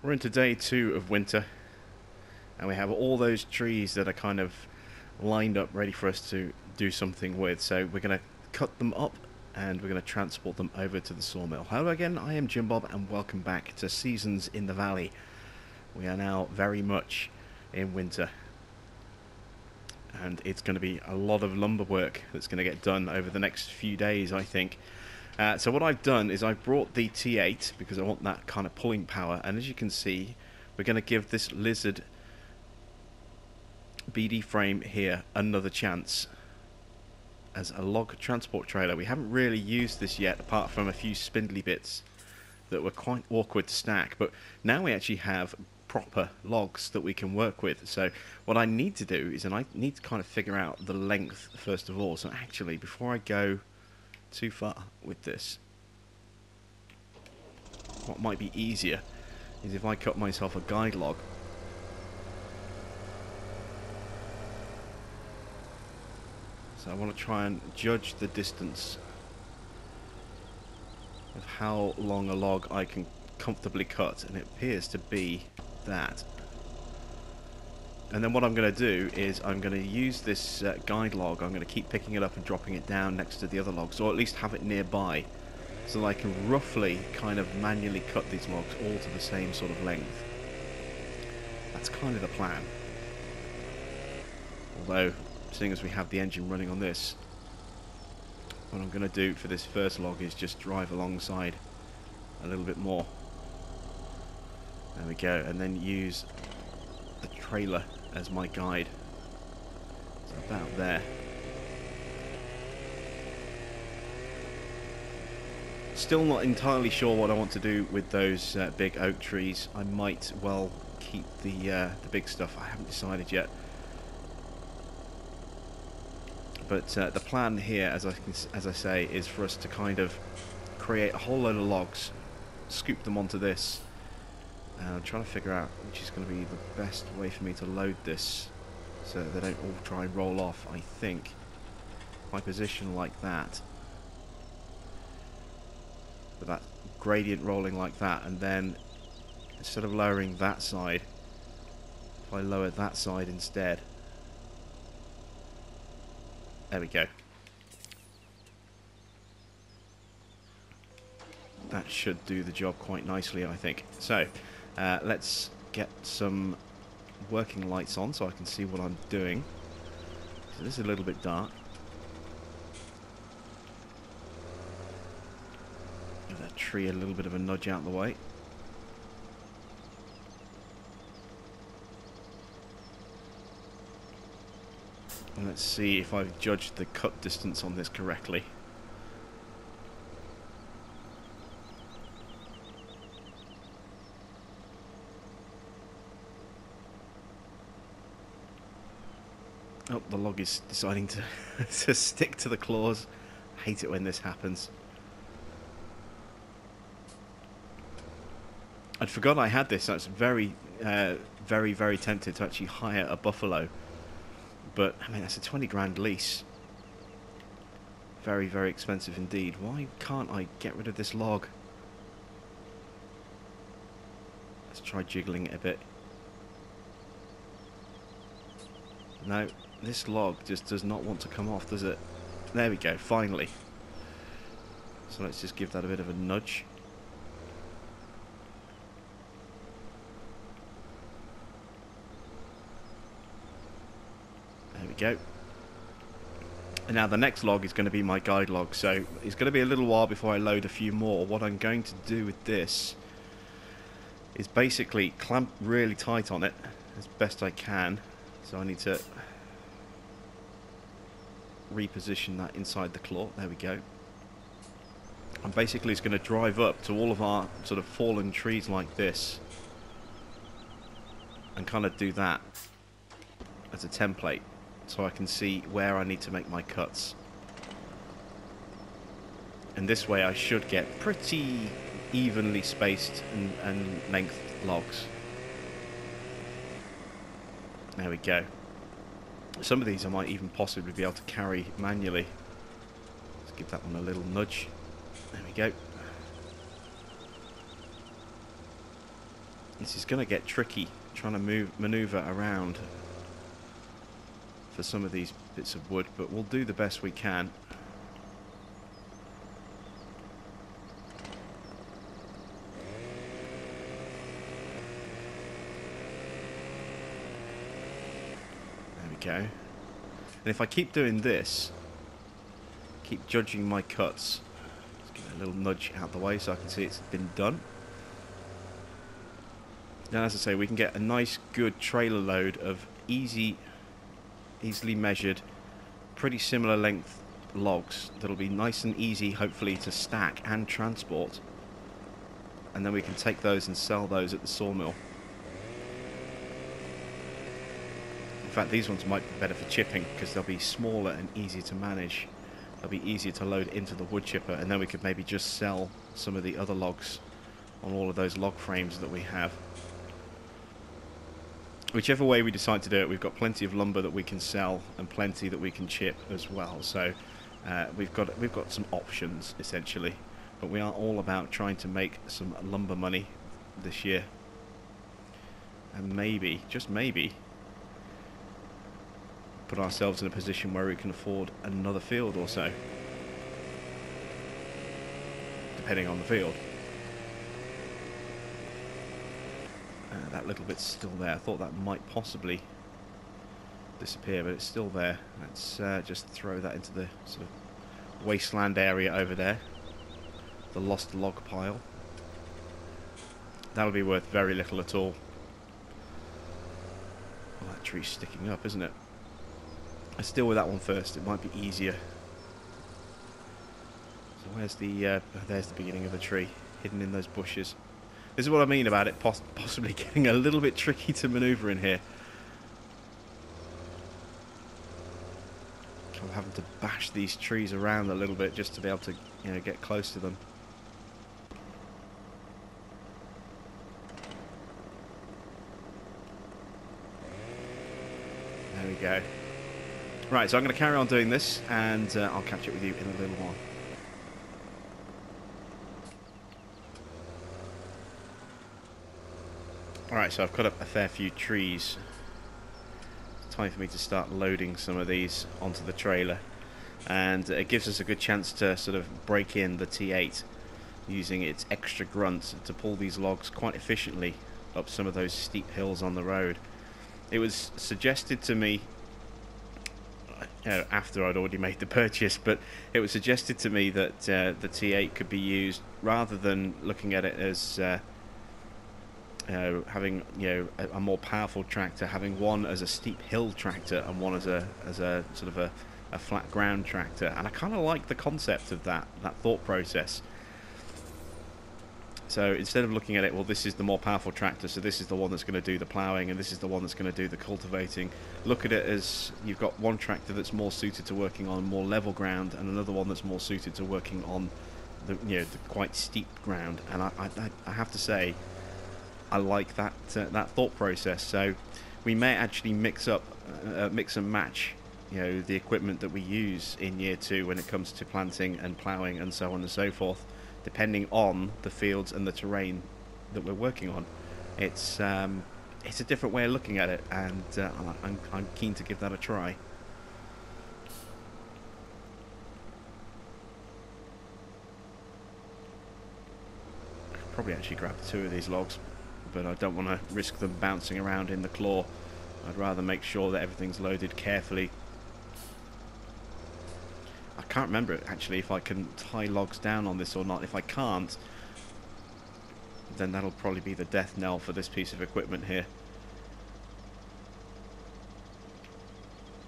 We're into day 2 of winter, and we have all those trees that are kind of lined up ready for us to do something with. So we're going to cut them up and we're going to transport them over to the sawmill. Hello again, I am Jim Bob and welcome back to Seasons in the Valley. We are now very much in winter, and it's going to be a lot of lumber work that's going to get done over the next few days, I think. So what I've done is I've brought the T8 because I want that kind of pulling power, and as you can see, we're going to give this lizard BD frame here another chance as a log transport trailer. We haven't really used this yet, apart from a few spindly bits that were quite awkward to stack, but now we actually have proper logs that we can work with. So what I need to do is, and I need to kind of figure out the length first of all. So actually, before I go too far with this, what might be easier is if I cut myself a guide log. So I want to try and judge the distance of how long a log I can comfortably cut, and it appears to be that. And then what I'm going to do is I'm going to use this guide log. I'm going to keep picking it up and dropping it down next to the other logs, or at least have it nearby, so that I can roughly kind of manually cut these logs all to the same sort of length. That's kind of the plan. Although, seeing as we have the engine running on this, what I'm going to do for this first log is just drive alongside a little bit more. There we go, and then use the trailer as my guide. So about there. Still not entirely sure what I want to do with those big oak trees. I might well keep the big stuff. I haven't decided yet. But the plan here, as I say, is for us to kind of create a whole load of logs, scoop them onto this. I'm trying to figure out which is going to be the best way for me to load this so that they don't all try and roll off. I think if I position like that, with that gradient rolling like that, and then instead of lowering that side, if I lower that side instead. There we go. That should do the job quite nicely, I think. So, let's get some working lights on so I can see what I'm doing. So this is a little bit dark. Give that tree a little bit of a nudge out the way. And let's see if I've judged the cut distance on this correctly. Oh, the log is deciding to, to stick to the claws. I hate it when this happens. I'd forgotten I had this. I was very, very tempted to actually hire a buffalo. But, I mean, that's a 20 grand lease. Very, very expensive indeed. Why can't I get rid of this log? Let's try jiggling it a bit. No, this log just does not want to come off, does it? There we go, finally. So let's just give that a bit of a nudge. There we go. And now the next log is going to be my guide log, so it's going to be a little while before I load a few more. What I'm going to do with this is basically clamp really tight on it as best I can. So I need to reposition that inside the claw. There we go. I'm basically just going to drive up to all of our sort of fallen trees like this and kind of do that as a template so I can see where I need to make my cuts. And this way I should get pretty evenly spaced and length logs. There we go. Some of these I might even possibly be able to carry manually. Let's give that one a little nudge. There we go. This is going to get tricky, trying to maneuver around for some of these bits of wood, but we'll do the best we can. There we go. And if I keep doing this, keep judging my cuts, let's give it a little nudge out the way so I can see it's been done. Now, as I say, we can get a nice, good trailer load of easily measured, pretty similar length logs that'll be nice and easy, hopefully, to stack and transport. And then we can take those and sell those at the sawmill. In fact, these ones might be better for chipping because they'll be smaller and easier to manage. They'll be easier to load into the wood chipper, and then we could maybe just sell some of the other logs on all of those log frames that we have. Whichever way we decide to do it, we've got plenty of lumber that we can sell and plenty that we can chip as well. So we've got some options essentially, but we are all about trying to make some lumber money this year, and maybe, just maybe, put ourselves in a position where we can afford another field or so, depending on the field. That little bit's still there. I thought that might possibly disappear, but it's still there. Let's just throw that into the sort of wasteland area over there, the lost log pile. That'll be worth very little at all. Well, that tree's sticking up, isn't it? Let's deal with that one first. It might be easier. So where's the there's the beginning of the tree, hidden in those bushes. This is what I mean about it possibly getting a little bit tricky to maneuver in here. I'm having to bash these trees around a little bit just to be able to, you know, get close to them. There we go. Right, so I'm going to carry on doing this, and I'll catch up with you in a little while. Alright, so I've cut up a fair few trees. It's time for me to start loading some of these onto the trailer. And it gives us a good chance to sort of break in the T8 using its extra grunt to pull these logs quite efficiently up some of those steep hills on the road. It was suggested to me, you know, after I'd already made the purchase, but it was suggested to me that the T8 could be used, rather than looking at it as having, you know, a more powerful tractor, having one as a steep hill tractor and one as a sort of a flat ground tractor. And I kind of like the concept of that thought process. So instead of looking at it, well, this is the more powerful tractor, so this is the one that's going to do the ploughing, and this is the one that's going to do the cultivating. Look at it as you've got one tractor that's more suited to working on more level ground, and another one that's more suited to working on the, you know, the quite steep ground. And I have to say, I like that that thought process. So we may actually mix and match, you know, the equipment that we use in year 2 when it comes to planting and ploughing and so on and so forth, depending on the fields and the terrain that we're working on. It's a different way of looking at it, and I'm keen to give that a try. I could probably actually grab 2 of these logs, but I don't want to risk them bouncing around in the claw. I'd rather make sure that everything's loaded carefully. I can't remember actually if I can tie logs down on this or not. If I can't, then that'll probably be the death knell for this piece of equipment here.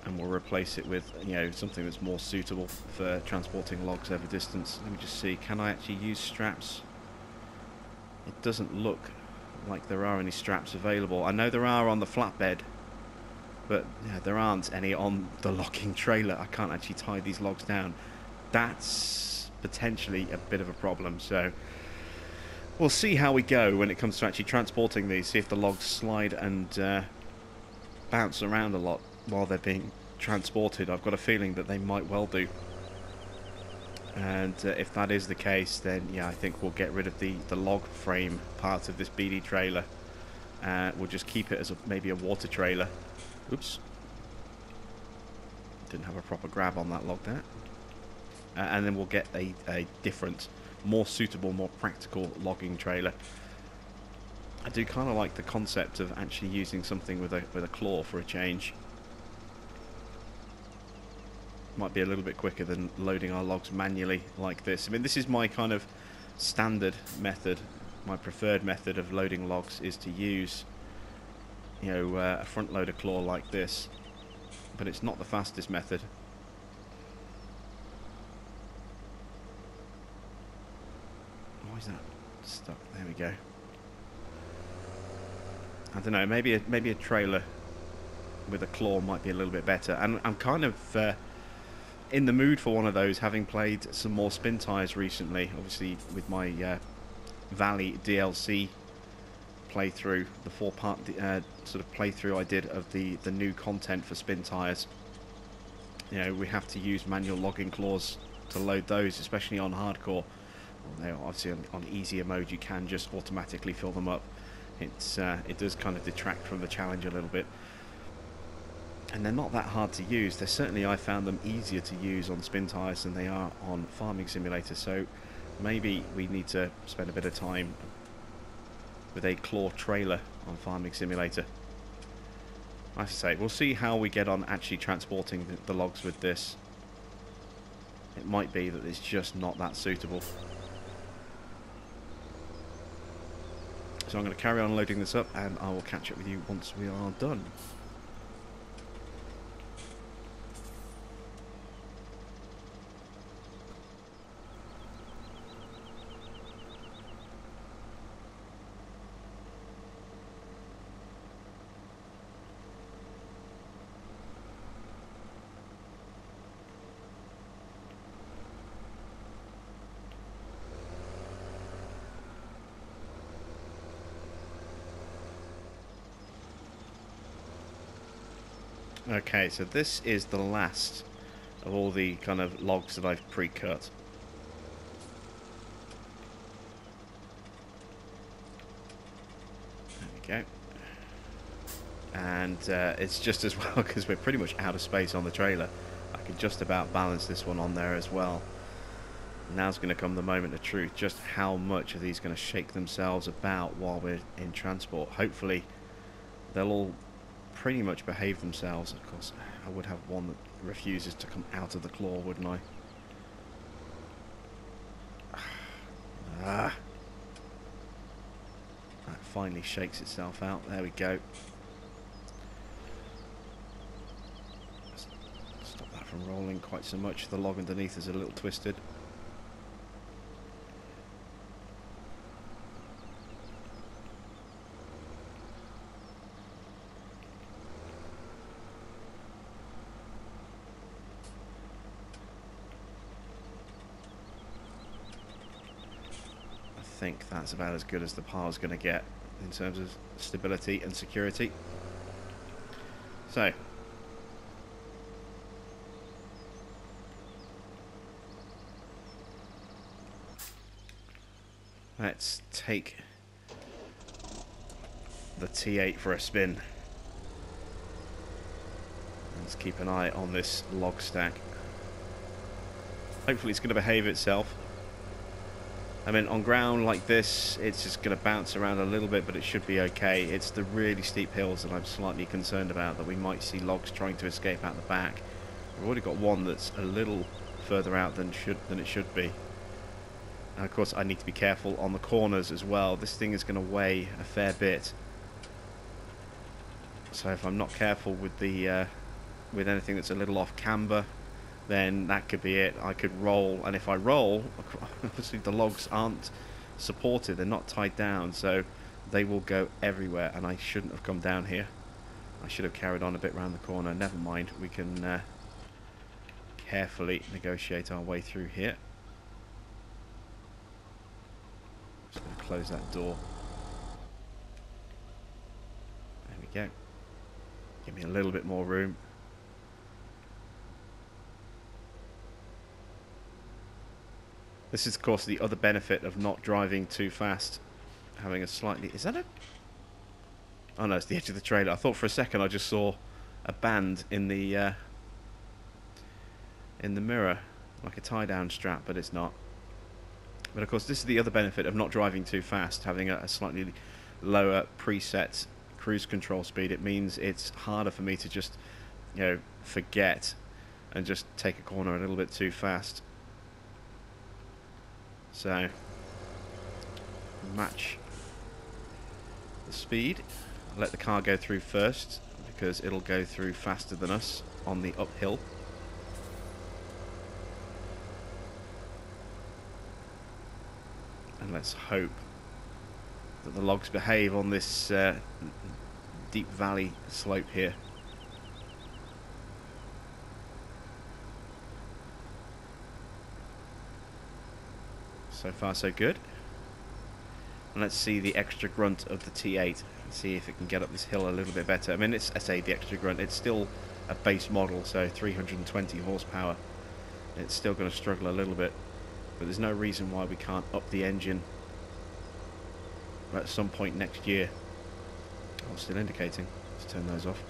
And we'll replace it with, you know, something that's more suitable for transporting logs over distance. Let me just see, can I actually use straps? It doesn't look like there are any straps available. I know there are on the flatbed, but yeah, there aren't any on the locking trailer. I can't actually tie these logs down. That's potentially a bit of a problem. So we'll see how we go when it comes to actually transporting these, see if the logs slide and bounce around a lot while they're being transported. I've got a feeling that they might well do. And if that is the case, then yeah, I think we'll get rid of the log frame part of this BD trailer We'll just keep it as maybe a water trailer. Oops. Didn't have a proper grab on that log there. And then we'll get a different, more suitable, more practical logging trailer. I do kind of like the concept of actually using something with a claw for a change. Might be a little bit quicker than loading our logs manually like this. I mean, this is my kind of standard method. My preferred method of loading logs is to use, you know, a front loader claw like this. But it's not the fastest method. Why is that stuck? There we go. I don't know. Maybe a trailer with a claw might be a little bit better. And I'm kind of in the mood for one of those, having played some more spin tires recently. Obviously, with my Valley DLC playthrough, the 4-part sort of playthrough I did of the new content for spin tires. You know, we have to use manual logging claws to load those, especially on hardcore. Well, obviously on easier mode you can just automatically fill them up. It does kind of detract from the challenge a little bit. And they're not that hard to use. I found them easier to use on spin tires than they are on Farming Simulator. So maybe we need to spend a bit of time with a claw trailer on Farming Simulator. Like I say, we'll see how we get on actually transporting the logs with this. It might be that it's just not that suitable. So I'm going to carry on loading this up, and I will catch up with you once we are done. Okay, so this is the last of all the kind of logs that I've pre-cut. There we go. And it's just as well because we're pretty much out of space on the trailer. I can just about balance this one on there as well. Now's going to come the moment of truth. Just how much are these going to shake themselves about while we're in transport? Hopefully they'll all pretty much behave themselves. Of course, I would have one that refuses to come out of the claw, wouldn't I? That finally shakes itself out. There we go. Stop that from rolling quite so much. The log underneath is a little twisted. I think that's about as good as the par's going to get in terms of stability and security. So let's take the T8 for a spin. Let's keep an eye on this log stack. Hopefully it's going to behave itself. I mean, on ground like this, it's just going to bounce around a little bit, but it should be okay. It's the really steep hills that I'm slightly concerned about, that we might see logs trying to escape out the back. We've already got one that's a little further out than it should be. And of course, I need to be careful on the corners as well. This thing is going to weigh a fair bit. So if I'm not careful with the with anything that's a little off camber, then that could be it. I could roll, and if I roll, obviously the logs aren't supported, they're not tied down, so they will go everywhere, and I shouldn't have come down here. I should have carried on a bit round the corner. Never mind, we can carefully negotiate our way through here. Just going to close that door. There we go. Give me a little bit more room. This is, of course, the other benefit of not driving too fast. Having a slightly... Is that a... Oh no, it's the edge of the trailer. I thought for a second I just saw a band in the mirror, like a tie-down strap, but it's not. But of course, this is the other benefit of not driving too fast, having a slightly lower preset cruise control speed. It means it's harder for me to just, forget and just take a corner a little bit too fast. So, match the speed. Let the car go through first, because it'll go through faster than us on the uphill. And let's hope that the logs behave on this deep valley slope here. So far so good. And let's see the extra grunt of the T8 and see if it can get up this hill a little bit better. I mean, I say the extra grunt, it's still a base model, so 320 horsepower. It's still going to struggle a little bit, but there's no reason why we can't up the engine at some point next year. Oh, still indicating. Let's turn those off.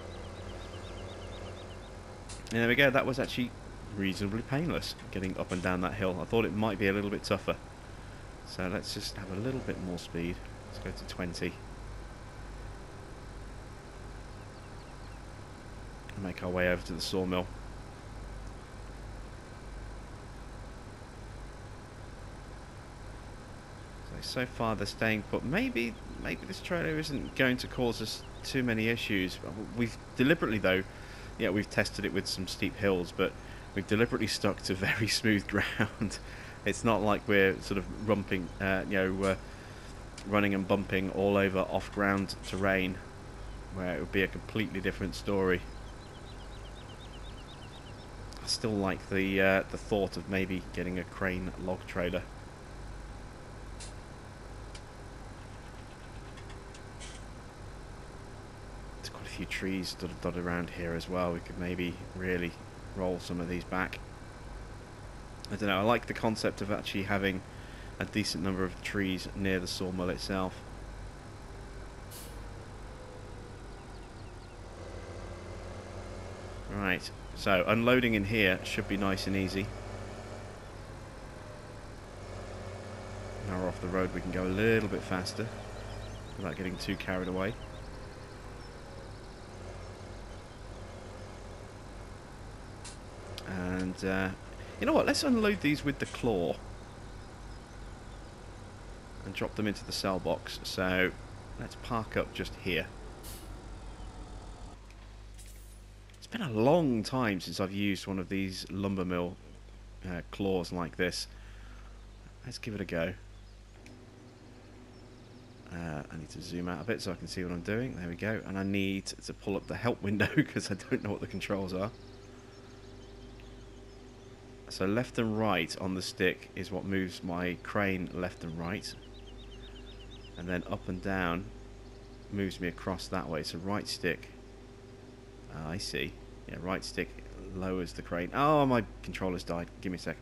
And there we go. That was actually reasonably painless, getting up and down that hill. I thought it might be a little bit tougher. So let's just have a little bit more speed. Let's go to 20. And make our way over to the sawmill. So far they're staying put. Maybe this trailer isn't going to cause us too many issues. We've deliberately, though, we've tested it with some steep hills, but we've deliberately stuck to very smooth ground. It's not like we're sort of running and bumping all over off-ground terrain, where it would be a completely different story. I still like the thought of maybe getting a crane log trailer. Few trees dotted around here as well. We could maybe really roll some of these back. I don't know, I like the concept of actually having a decent number of trees near the sawmill itself. Right, so unloading in here should be nice and easy. Now we're off the road, we can go a little bit faster without getting too carried away. And you know what, let's unload these with the claw and drop them into the cell box. So let's park up just here. It's been a long time since I've used one of these lumber mill claws like this. Let's give it a go. I need to zoom out a bit so I can see what I'm doing. There we go. And I need to pull up the help window because I don't know what the controls are. So left and right on the stick is what moves my crane left and right. And then up and down moves me across that way. So right stick. I see. Yeah, right stick lowers the crane. Oh, my controller's died. Give me a sec.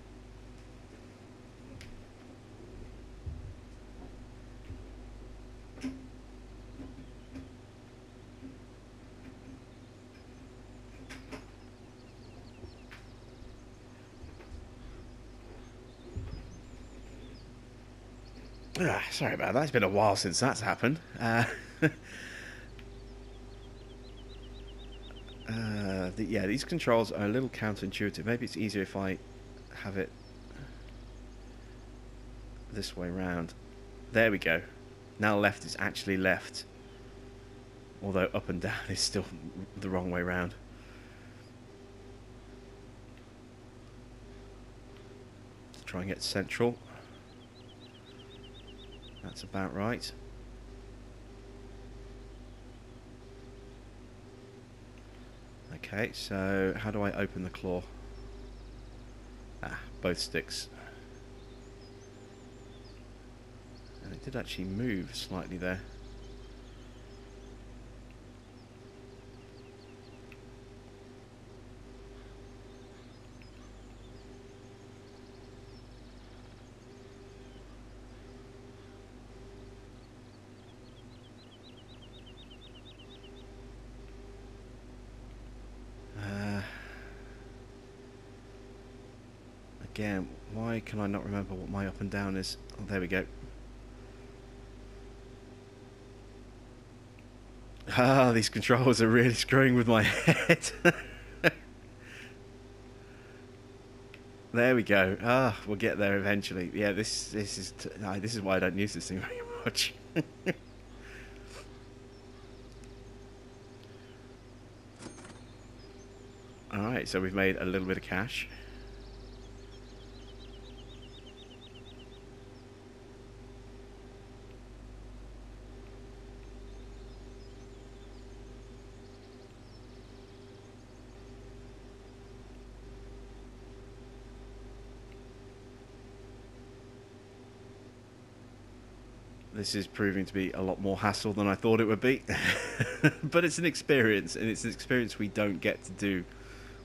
Sorry about that. It's been a while since that's happened. Yeah, these controls are a little counterintuitive. Maybe it's easier if I have it this way round. There we go. Now left is actually left, although up and down is still the wrong way round. Let's try and get central. That's about right. Okay, so how do I open the claw? Ah, both sticks. And it did actually move slightly there. again, why can I not remember what my up and down is? Oh, there we go. Ah, these controls are really screwing with my head. There we go. Ah, we'll get there eventually. Yeah, this is why I don't use this thing very much. All right, so we've made a little bit of cash. This is proving to be a lot more hassle than I thought it would be. But it's an experience, and it's an experience we don't get to do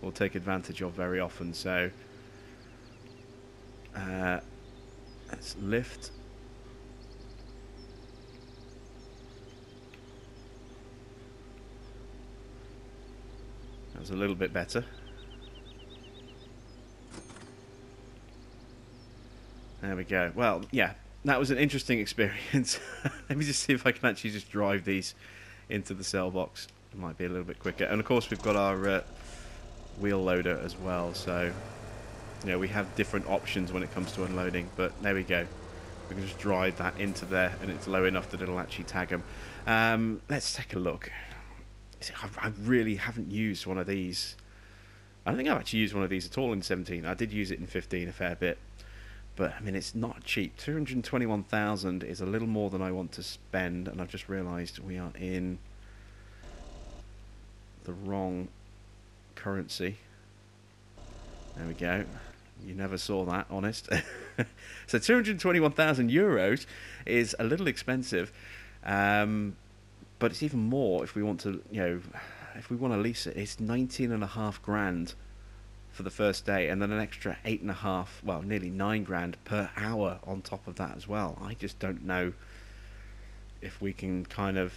or take advantage of very often. So let's lift. That was a little bit better. There we go. Well, yeah. That was an interesting experience. Let me just see if I can actually just drive these into the cell box. It might be a little bit quicker. And of course we've got our wheel loader as well. So, you know, we have different options when it comes to unloading. But there we go. We can just drive that into there and it's low enough that it'll actually tag them. Let's take a look. I really haven't used one of these. I don't think I've actually used one of these at all in 17. I did use it in 15 a fair bit. But, I mean, it's not cheap. 221,000 is a little more than I want to spend, and I've just realised we are in the wrong currency. There we go. You never saw that, honest. So 221,000 euros is a little expensive, but it's even more if we want to, you know, if we want to lease it. It's 19.5 grand. For the first day, and then an extra 8.5, well, nearly 9 grand per hour on top of that as well. I just don't know if we can kind of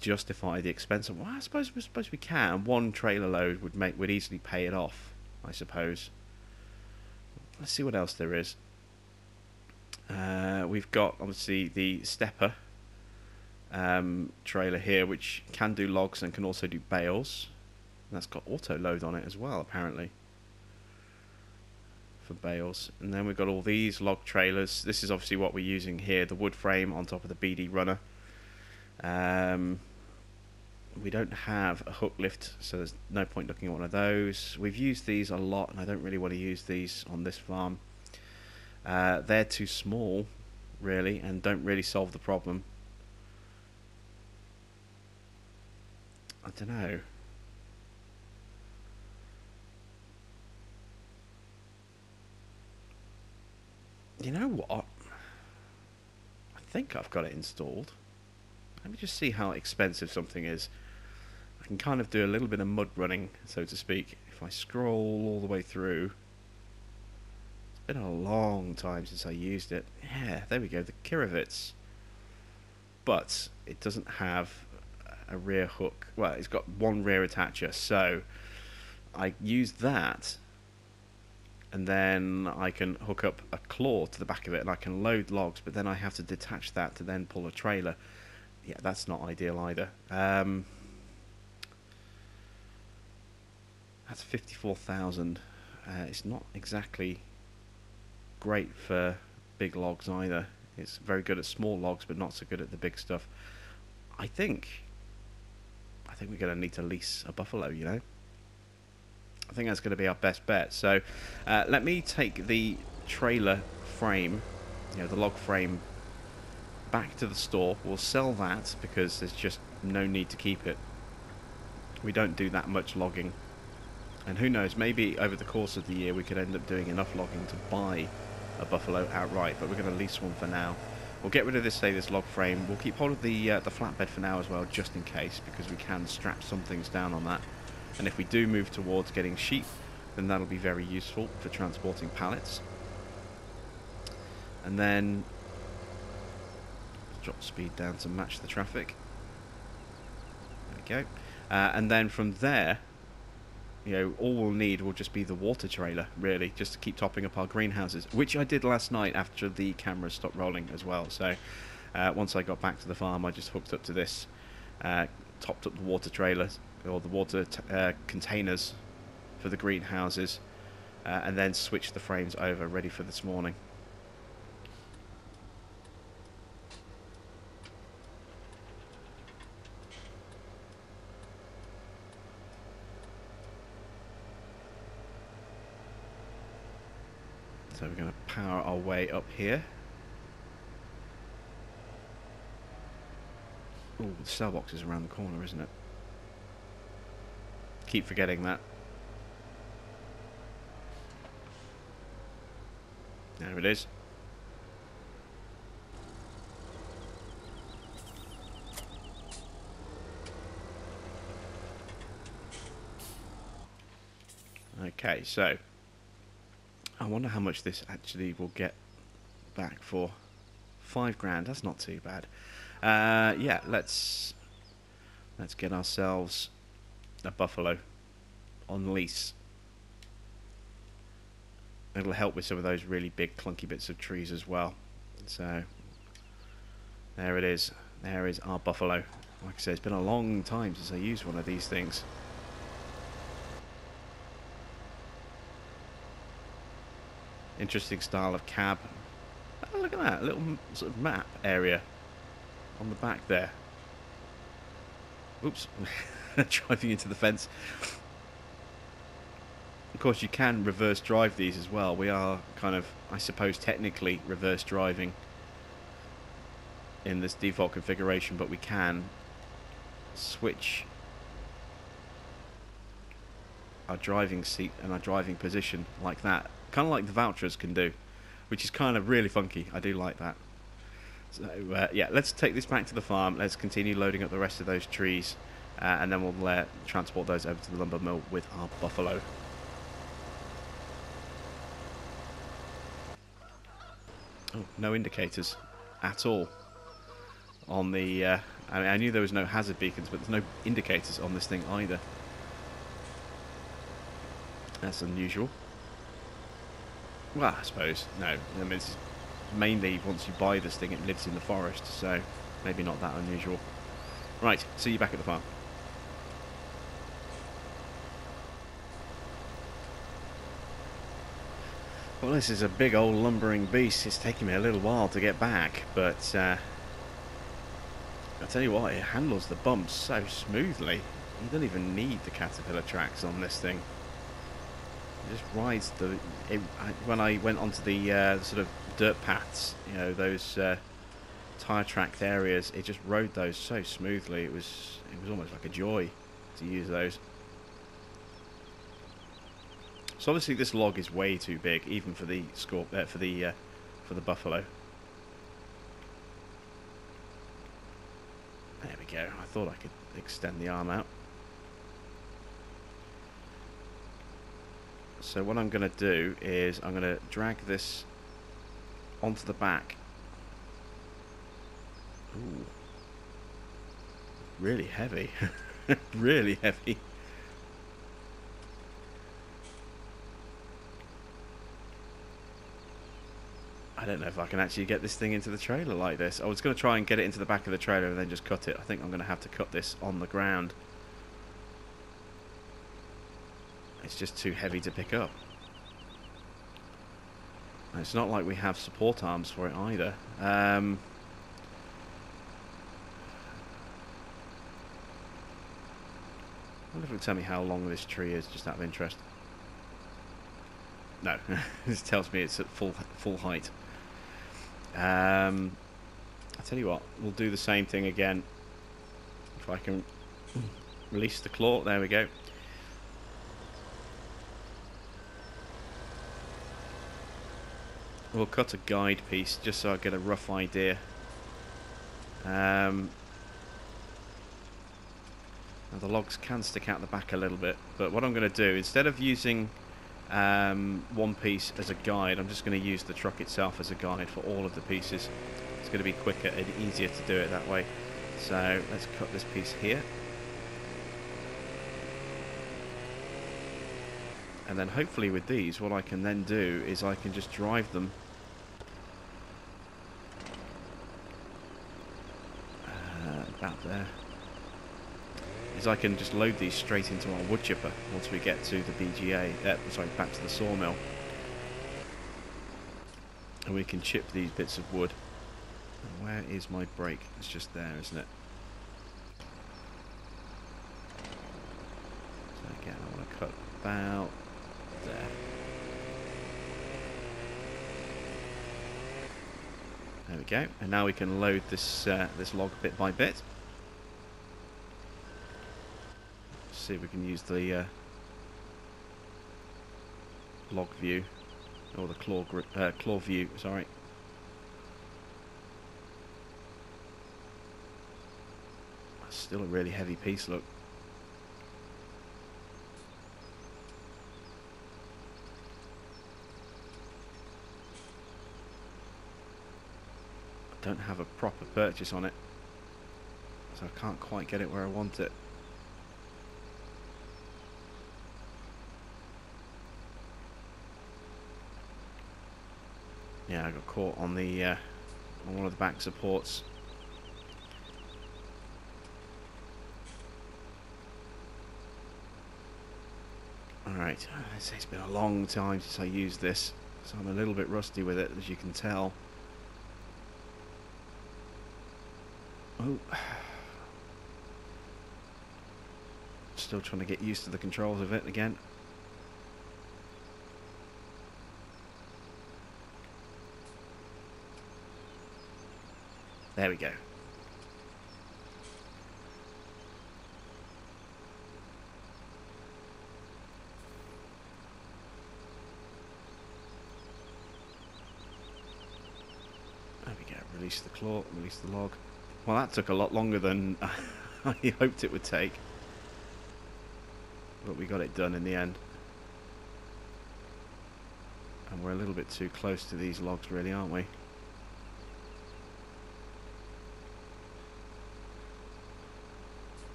justify the expense of. Well, I suppose we can. One trailer load would easily pay it off, I suppose. Let's see what else there is. We've got obviously the stepper trailer here, which can do logs and can also do bales. That's got auto load on it as well, apparently, for bales. And then we've got all these log trailers. This is obviously what we're using here, the wood frame on top of the BD runner. We don't have a hook lift, so there's no point looking at one of those. We've used these a lot, and I don't really want to use these on this farm. They're too small, really, and don't really solve the problem. I don't know. You know what? I think I've got it installed. Let me just see how expensive something is. I can kind of do a little bit of mud running, so to speak. If I scroll all the way through. It's been a long time since I used it. Yeah, there we go, the Kirovitz. But it doesn't have a rear hook. Well, it's got one rear attacher, so I use that. And then I can hook up a claw to the back of it and I can load logs, but then I have to detach that to then pull a trailer. Yeah, that's not ideal either. That's 54,000. It's not exactly great for big logs either. It's very good at small logs, but not so good at the big stuff. I think we're going to need to lease a buffalo, you know. I think that's going to be our best bet. So let me take the trailer frame, you know, the log frame, back to the store. We'll sell that because there's just no need to keep it. We don't do that much logging. And who knows, maybe over the course of the year we could end up doing enough logging to buy a buffalo outright, but we're going to lease one for now. We'll get rid of this log frame. We'll keep hold of the flatbed for now as well, just in case, because we can strap some things down on that. And if we do move towards getting sheep, then that'll be very useful for transporting pallets. And then drop speed down to match the traffic. There we go. And then from there, you know, all we'll need will just be the water trailer, really, just to keep topping up our greenhouses, which I did last night after the camera stopped rolling as well. So once I got back to the farm, I just hooked up to this, topped up the water trailers, or the water containers for the greenhouses, and then switched the frames over, ready for this morning. So we're going to power our way up here. Oh, the cell box is around the corner, isn't it? Keep forgetting that. There it is. Okay, so I wonder how much this actually will get back for. 5 grand, that's not too bad. Yeah, let's get ourselves a buffalo on lease. It'll help with some of those really big clunky bits of trees as well. So there it is. There is our buffalo. Like I said, it's been a long time since I used one of these things. Interesting style of cab. Oh, look at that, a little sort of map area on the back there. Oops, driving into the fence. Of course, you can reverse drive these as well. We are kind of, I suppose, technically reverse driving in this default configuration, but we can switch our driving seat and our driving position like that, kind of like the vouchers can do, which is kind of really funky. I do like that. So yeah, let's take this back to the farm. Let's continue loading up the rest of those trees, and then we'll transport those over to the lumber mill with our buffalo. Oh, no indicators at all on the I mean, I knew there was no hazard beacons, but there's no indicators on this thing either. That's unusual. Well, I suppose no. I mean, it's mainly once you buy this thing, it lives in the forest, so maybe not that unusual. Right, see you back at the farm. Well, this is a big old lumbering beast. It's taking me a little while to get back, but I tell you what, it handles the bumps so smoothly. You don't even need the caterpillar tracks on this thing. It just rides the... when I went onto the sort of dirt paths, you know, those tyre tracked areas, it just rode those so smoothly. It was almost like a joy to use those. So obviously this log is way too big, even for the for the buffalo. There we go. I thought I could extend the arm out. So what I'm going to do is I'm going to drag this onto the back. Ooh, really heavy, really heavy. I don't know if I can actually get this thing into the trailer like this. I was going to try and get it into the back of the trailer and then just cut it. I think I'm going to have to cut this on the ground. It's just too heavy to pick up. And it's not like we have support arms for it either. I wonder if it'll tell me how long this tree is, just out of interest. No, this tells me it's at full height. I'll tell you what, we'll do the same thing again. If I can release the claw, there we go. We'll cut a guide piece just so I get a rough idea. Now the logs can stick out the back a little bit, but what I'm going to do, instead of using one piece as a guide, I'm just going to use the truck itself as a guide for all of the pieces. It's going to be quicker and easier to do it that way. So let's cut this piece here. And then hopefully with these, what I can then do is I can just drive them about there. Is I can just load these straight into our wood chipper once we get to the BGA, sorry, back to the sawmill. And we can chip these bits of wood. And where is my brake? It's just there, isn't it? So again, I want to cut about there. There we go. And now we can load this this log bit by bit. See if we can use the log view or the claw view. Sorry. That's still a really heavy piece. Look. I don't have a proper purchase on it, so I can't quite get it where I want it. Yeah, I got caught on the on one of the back supports. Alright, it's been a long time since I used this, so I'm a little bit rusty with it, as you can tell. Oh. Still trying to get used to the controls of it again. There we go. There we go. Release the claw, release the log. Well, that took a lot longer than I hoped it would take. But we got it done in the end. And we're a little bit too close to these logs, really, aren't we?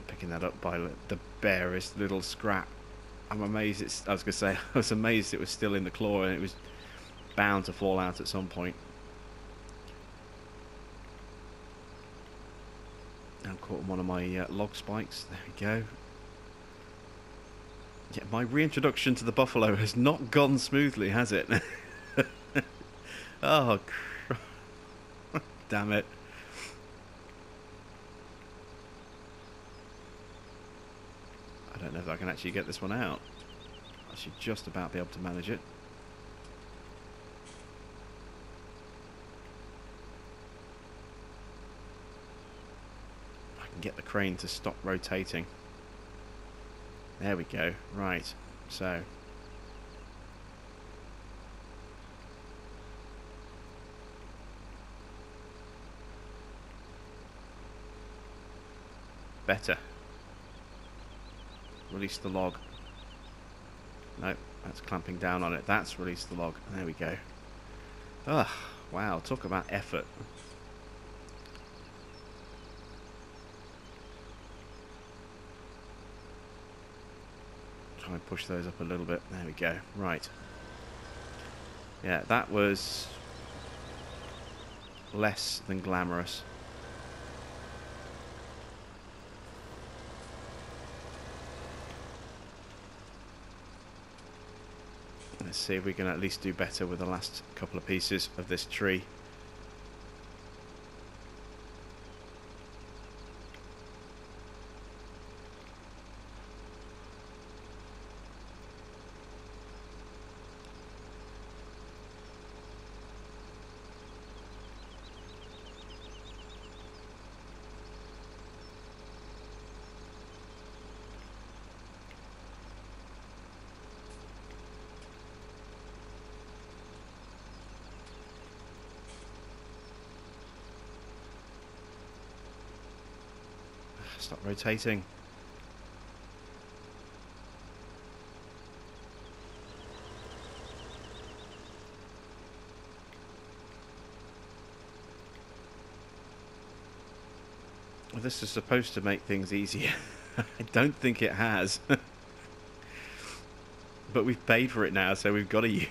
Picking that up by the barest little scrap. I'm amazed I was going to say, I was amazed it was still in the claw and it was bound to fall out at some point. Now caught on one of my log spikes. There we go. Yeah, my reintroduction to the buffalo has not gone smoothly, has it? Oh, damn it. I don't know if I can actually get this one out. I should just about be able to manage it. I can get the crane to stop rotating. There we go. Right. So. Better. Release the log. No, that's clamping down on it. That's release the log. There we go. Ugh, wow, talk about effort. Try and push those up a little bit. There we go. Right. Yeah, that was less than glamorous. Let's see if we can at least do better with the last couple of pieces of this tree. Stop rotating. Well, this is supposed to make things easier. I don't think it has. but we've paid for it now, so we've got to use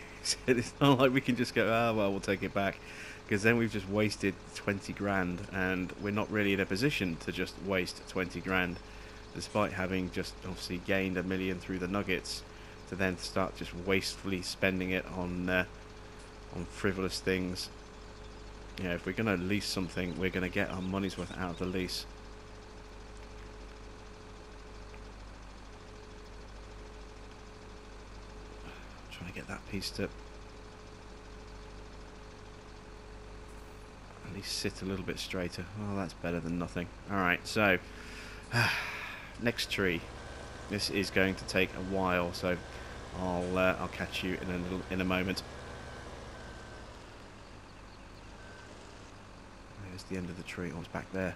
it. It's not like we can just go, oh, well, we'll take it back, because then we've just wasted 20 grand, and we're not really in a position to just waste 20 grand, despite having just obviously gained 1 million through the nuggets, to then start just wastefully spending it on frivolous things. You know, if we're going to lease something, we're going to get our money's worth out of the lease. Trying to get that piece to at least sit a little bit straighter. Oh, that's better than nothing. Alright, so next tree. This is going to take a while, so I'll catch you in a moment. There's the end of the tree. Oh, it's back there.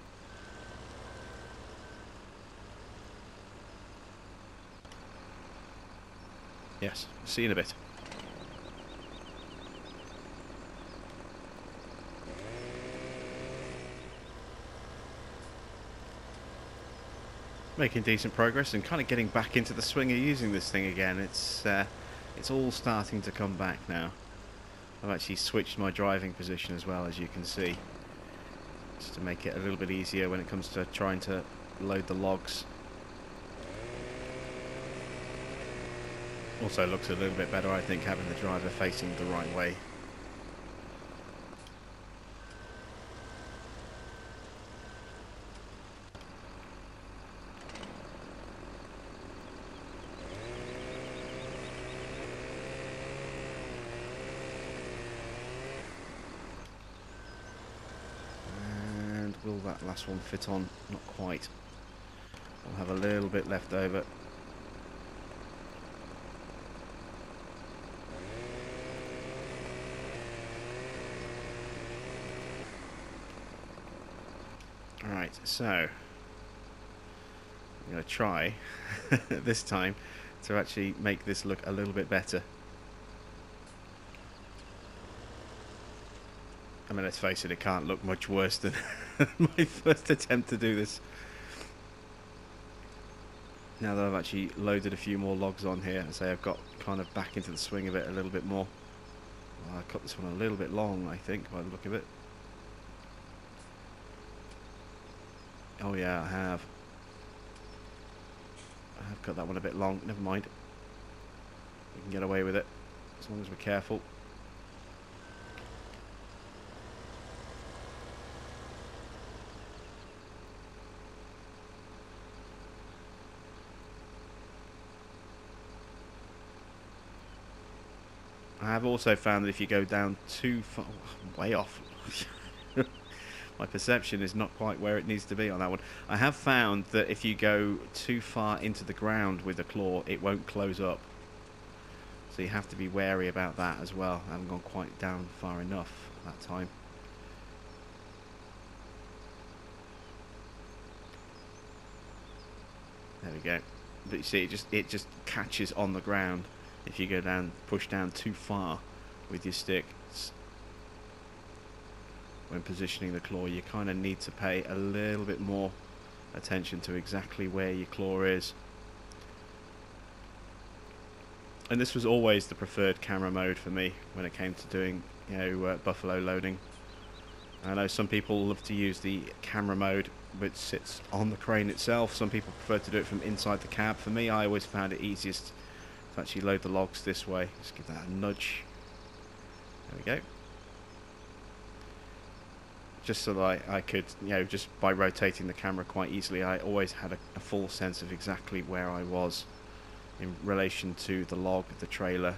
Yes, see you in a bit. Making decent progress and kind of getting back into the swing of using this thing again. It's all starting to come back now. I've actually switched my driving position as well, as you can see, just to make it a little bit easier when it comes to trying to load the logs. Also looks a little bit better, I think, having the driver facing the right way. And will that last one fit on? Not quite. We'll have a little bit left over. Alright, so I'm going to try this time to actually make this look a little bit better. I mean, let's face it, it can't look much worse than my first attempt to do this. Now that I've actually loaded a few more logs on here, and say I've got kind of back into the swing of it a little bit more. Well, I cut this one a little bit long, I think, by the look of it. Oh yeah, I have cut that one a bit long. Never mind. We can get away with it as long as we're careful. I have also found that if you go down too far, way off. My perception is not quite where it needs to be on that one. I have found that if you go too far into the ground with the claw, it won't close up. So you have to be wary about that as well. I haven't gone quite down far enough that time. There we go. But you see, it just catches on the ground if you go down, push down too far with your stick. When positioning the claw, you kind of need to pay a little bit more attention to exactly where your claw is. And this was always the preferred camera mode for me when it came to doing, you know, buffalo loading. I know some people love to use the camera mode which sits on the crane itself. Some people prefer to do it from inside the cab. For me, I always found it easiest to actually load the logs this way. Just give that a nudge. There we go. Just so that I could, you know, just by rotating the camera quite easily, I always had a full sense of exactly where I was in relation to the log, the trailer,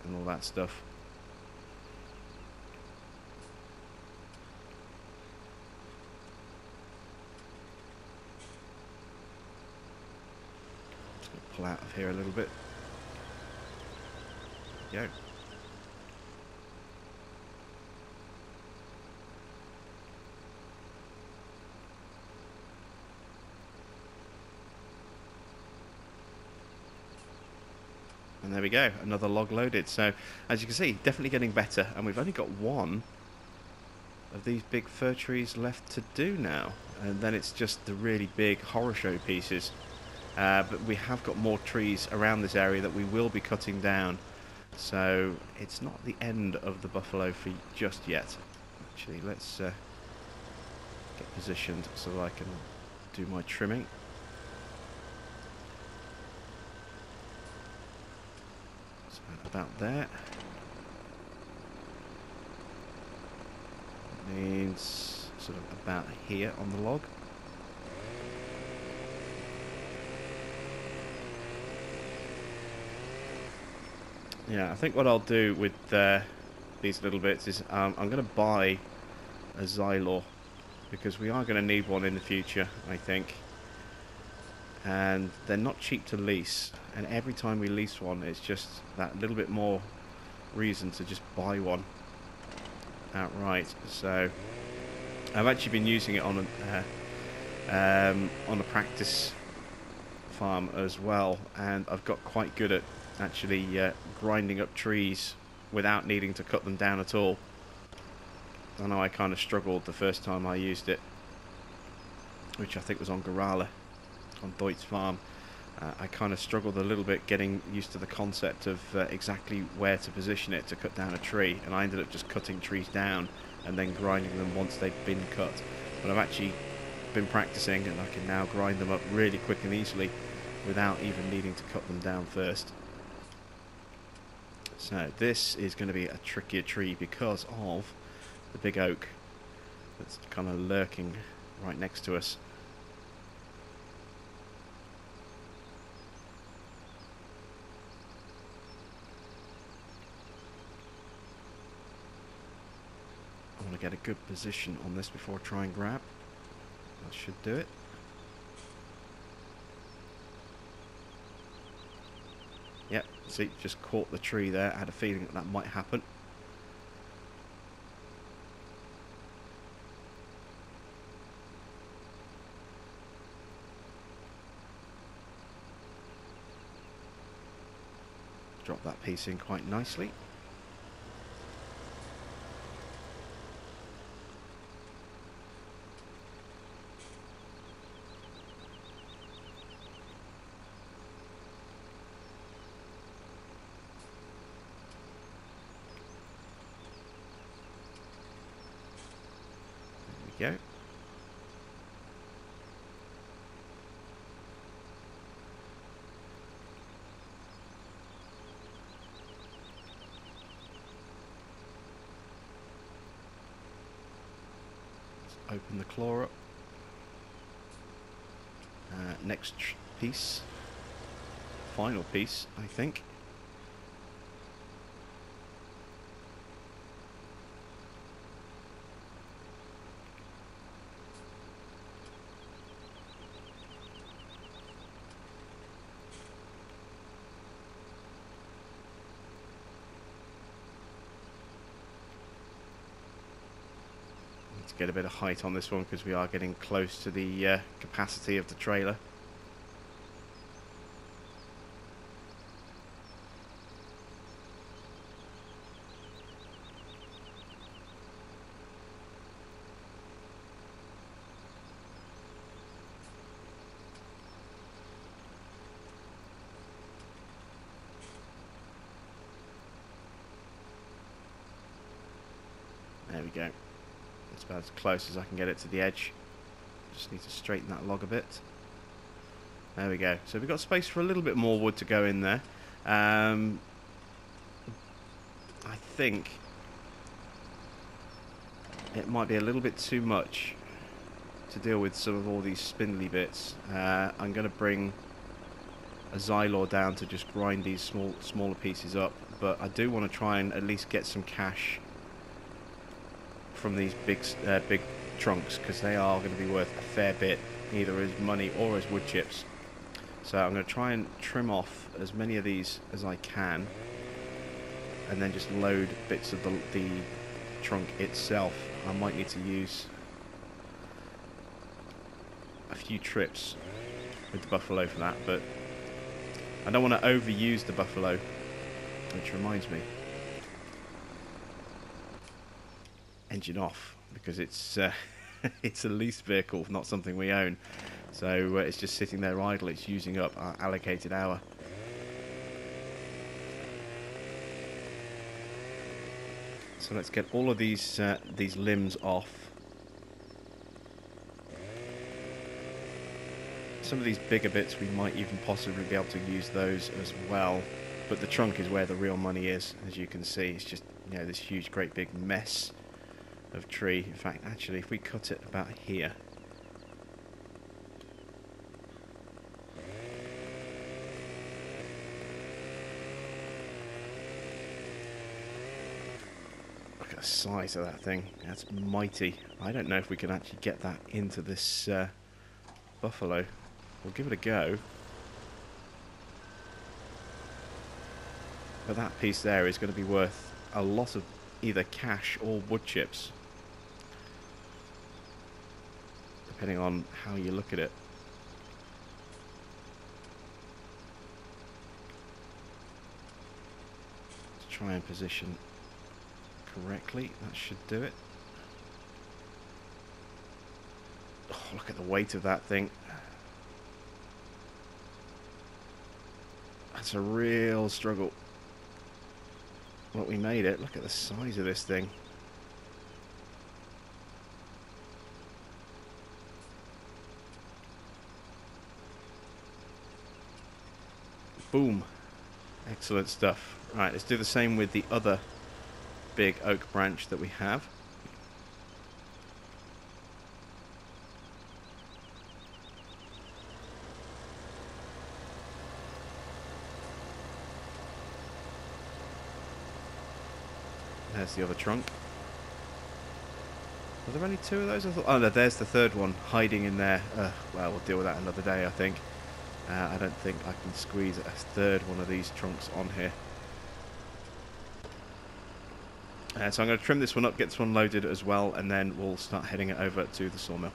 and all that stuff. Just going to pull out of here a little bit. There we go. And there we go, another log loaded. So, as you can see, definitely getting better. And we've only got one of these big fir trees left to do now. And then it's just the really big horror show pieces. but we have got more trees around this area that we will be cutting down. So it's not the end of the buffalo for just yet. Actually, let's get positioned so that I can do my trimming. So about there. Means sort of about here on the log. Yeah, I think what I'll do with these little bits is I'm going to buy a Xylor, because we are going to need one in the future, I think. And they're not cheap to lease, and every time we lease one, it's just that little bit more reason to just buy one outright. So I've actually been using it on a practice farm as well, and I've got quite good at actually grinding up trees without needing to cut them down at all. I know I kind of struggled the first time I used it, which I think was on Gorala, on Deut's farm. I kind of struggled a little bit getting used to the concept of exactly where to position it to cut down a tree, and I ended up just cutting trees down and then grinding them once they'd been cut. But I've actually been practicing, and I can now grind them up really quick and easily without even needing to cut them down first. So this is going to be a trickier tree because of the big oak that's kind of lurking right next to us. I want to get a good position on this before I try and grab. That should do it. Yep, see, just caught the tree there. I had a feeling that that might happen. Drop that piece in quite nicely. There we go. Open the claw up. Next piece, final piece, I think. Get a bit of height on this one because we are getting close to the capacity of the trailer. There we go. It's about as close as I can get it to the edge. Just need to straighten that log a bit. There we go. So we've got space for a little bit more wood to go in there. I think it might be a little bit too much to deal with some of all these spindly bits. I'm going to bring a Xylor down to just grind these smaller pieces up, but I do want to try and at least get some cash from these big trunks, because they are going to be worth a fair bit, either as money or as wood chips. So I'm going to try and trim off as many of these as I can, and then just load bits of the trunk itself. I might need to use a few trips with the buffalo for that, but I don't want to overuse the buffalo, which reminds me, engine off, because it's it's a lease vehicle, not something we own. So it's just sitting there idle. It's using up our allocated hour. So let's get all of these limbs off. Some of these bigger bits, we might even possibly be able to use those as well. But the trunk is where the real money is, as you can see. It's just, you know, this huge, great big mess of tree. In fact, actually, if we cut it about here. Look at the size of that thing. That's mighty. I don't know if we can actually get that into this buffalo. We'll give it a go. But that piece there is going to be worth a lot of either cash or wood chips, depending on how you look at it. Let's try and position correctly. That should do it. Oh, look at the weight of that thing. That's a real struggle. But we made it. Look at the size of this thing. Boom. Excellent stuff. Right, let's do the same with the other big oak branch that we have. There's the other trunk. Are there only two of those? I thought. Oh no, there's the third one hiding in there. Well, we'll deal with that another day, I think. I don't think I can squeeze a third one of these trunks on here. So I'm going to trim this one up, get this one loaded as well, and then we'll start heading it over to the sawmill.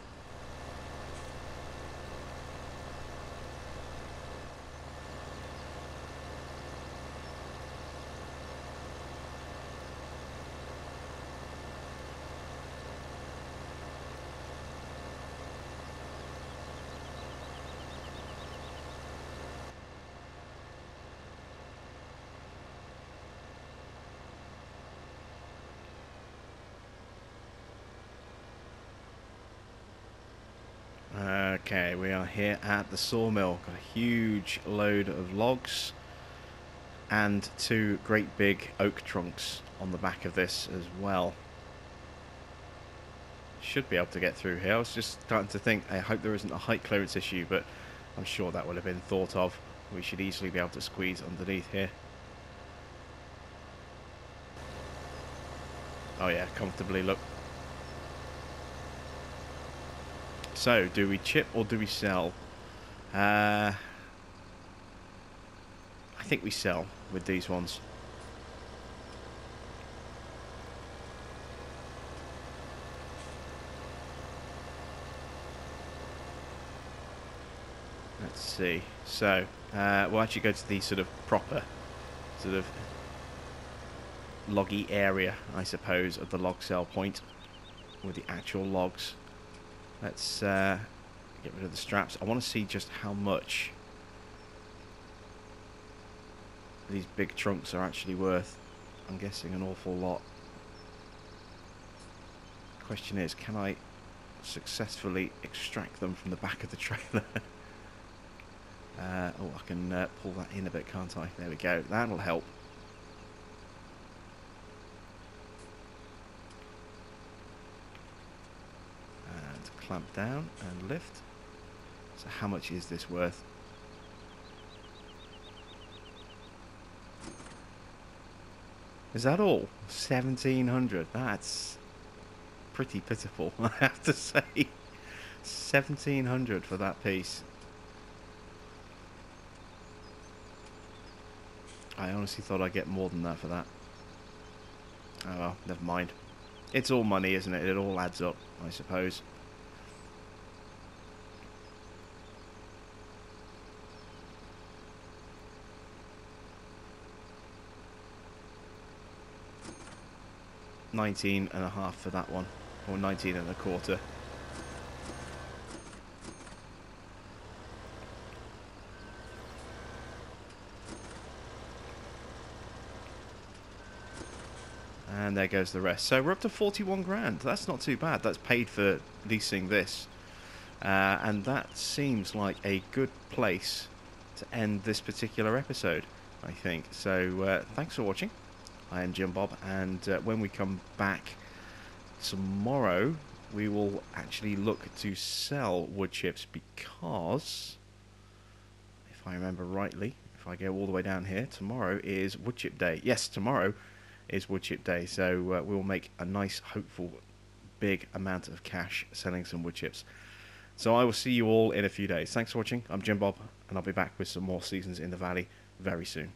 Okay, we are here at the sawmill. Got a huge load of logs and two great big oak trunks on the back of this as well. Should be able to get through here. I was just starting to think, I hope there isn't a height clearance issue, but I'm sure that would have been thought of. We should easily be able to squeeze underneath here. Oh yeah, comfortably, look. So, do we chip or do we sell? I think we sell with these ones. Let's see. So, we'll actually go to the sort of proper, sort of loggy area, I suppose, of the log sell point with the actual logs. Let's get rid of the straps. I want to see just how much these big trunks are actually worth. I'm guessing an awful lot. Question is, can I successfully extract them from the back of the trailer? Oh, I can pull that in a bit, can't I? There we go. That'll help. Clamp down and lift. So how much is this worth? Is that all? 1,700. That's pretty pitiful, I have to say. 1,700 for that piece. I honestly thought I'd get more than that for that. Oh well, never mind. It's all money, isn't it? It all adds up, I suppose. $19.50 for that one, or 19 1/4. And there goes the rest. So we're up to 41 grand. That's not too bad. That's paid for leasing this. And that seems like a good place to end this particular episode, I think. So thanks for watching. I am Jim Bob, and when we come back tomorrow, we will actually look to sell wood chips, because if I remember rightly, if I go all the way down here, tomorrow is wood chip day. Yes, tomorrow is wood chip day, so we'll make a nice, hopeful, big amount of cash selling some wood chips. So I will see you all in a few days. Thanks for watching. I'm Jim Bob, and I'll be back with some more Seasons in the Valley very soon.